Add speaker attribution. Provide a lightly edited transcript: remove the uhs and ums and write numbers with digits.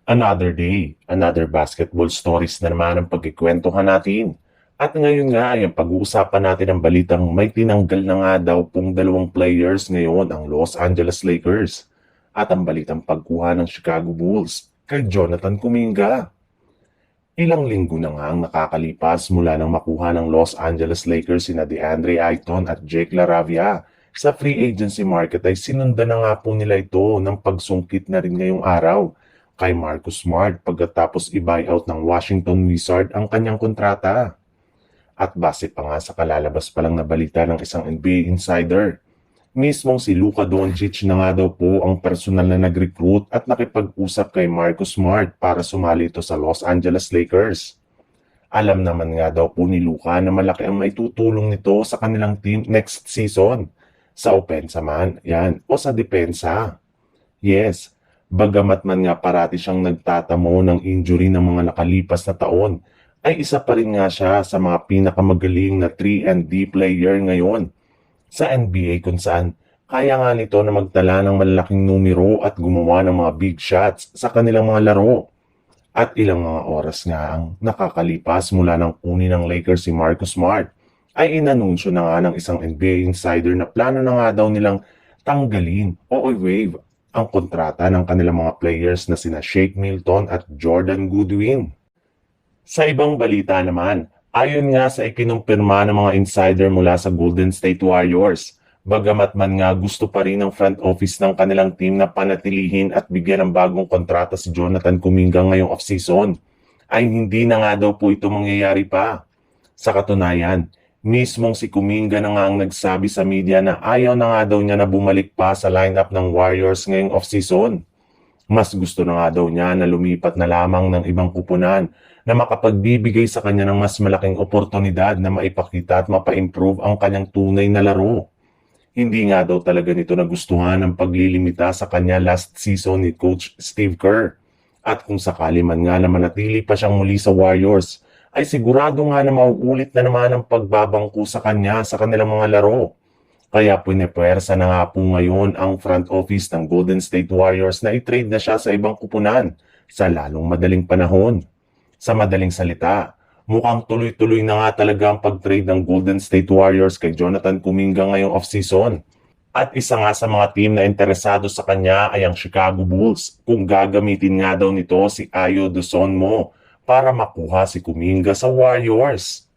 Speaker 1: Another day, another basketball stories na naman ang pagkikwentuhan natin. At ngayon nga ay ang pag-uusapan natin ang balitang may tinanggal na nga daw pong dalawang players ngayon ang Los Angeles Lakers. At ang balitang pagkuha ng Chicago Bulls kay Jonathan Kuminga. Ilang linggo na nga ang nakakalipas mula nang makuha ng Los Angeles Lakers sina DeAndre Ayton at Jake LaRavia. Sa free agency market ay sinundan na nga po nila ito ng pagsungkit na rin ngayong araw kay Marcus Smart pagkatapos i-buyout ng Washington Wizards ang kanyang kontrata. At base pa nga sa kalalabas pa lang na balita ng isang NBA insider, mismong si Luka Doncic na nga daw po ang personal na nag-recruit at nakipag-usap kay Marcus Smart para sumali ito sa Los Angeles Lakers. Alam naman nga daw po ni Luka na malaki ang maitutulong nito sa kanilang team next season. Sa opensa man, yan, o sa depensa. Yes, bagamat man nga parati siyang nagtatamo ng injury ng mga nakalipas na taon, ay isa pa rin nga siya sa mga pinakamagaling na 3-and-D player ngayon sa NBA kung saan kaya nga nito na magtala ng malalaking numero at gumawa ng mga big shots sa kanilang mga laro. At ilang mga oras nga ang nakakalipas mula ng kunin ng Lakers si Marcus Smart, ay inanunsyo na nga ng isang NBA insider na plano na nga daw nilang tanggalin o i-waive ang kontrata ng kanilang mga players na sina Shake Milton at Jordan Goodwin. Sa ibang balita naman, ayon nga sa ikinumpirma ng mga insider mula sa Golden State Warriors, bagamat man nga gusto pa rin ng front office ng kanilang team na panatilihin at bigyan ng bagong kontrata si Jonathan Kuminga ngayong offseason, ay hindi na nga daw po ito mangyayari pa. Sa katunayan, mismong si Kuminga na nga ang nagsabi sa media na ayaw na nga daw niya na bumalik pa sa lineup ng Warriors ngayong offseason. Mas gusto na nga daw niya na lumipat na lamang ng ibang kupunan na makapagbibigay sa kanya ng mas malaking oportunidad na maipakita at mapa-improve ang kanyang tunay na laro. Hindi nga daw talaga nito nagustuhan ang paglilimita sa kanya last season ni Coach Steve Kerr. At kung sakali man nga na manatili pa siyang muli sa Warriors, ay sigurado nga na mauulit na naman ang pagbabangko sa kanya sa kanilang mga laro. Kaya punepuwersa na nga po ngayon ang front office ng Golden State Warriors na i-trade na siya sa ibang kupunan sa lalong madaling panahon. Sa madaling salita, mukhang tuloy-tuloy na nga talaga ang pag-trade ng Golden State Warriors kay Jonathan Kuminga ngayong offseason. At isa nga sa mga team na interesado sa kanya ay ang Chicago Bulls kung gagamitin nga daw nito si Ayo Dosunmu para makuha si Kuminga sa Warriors.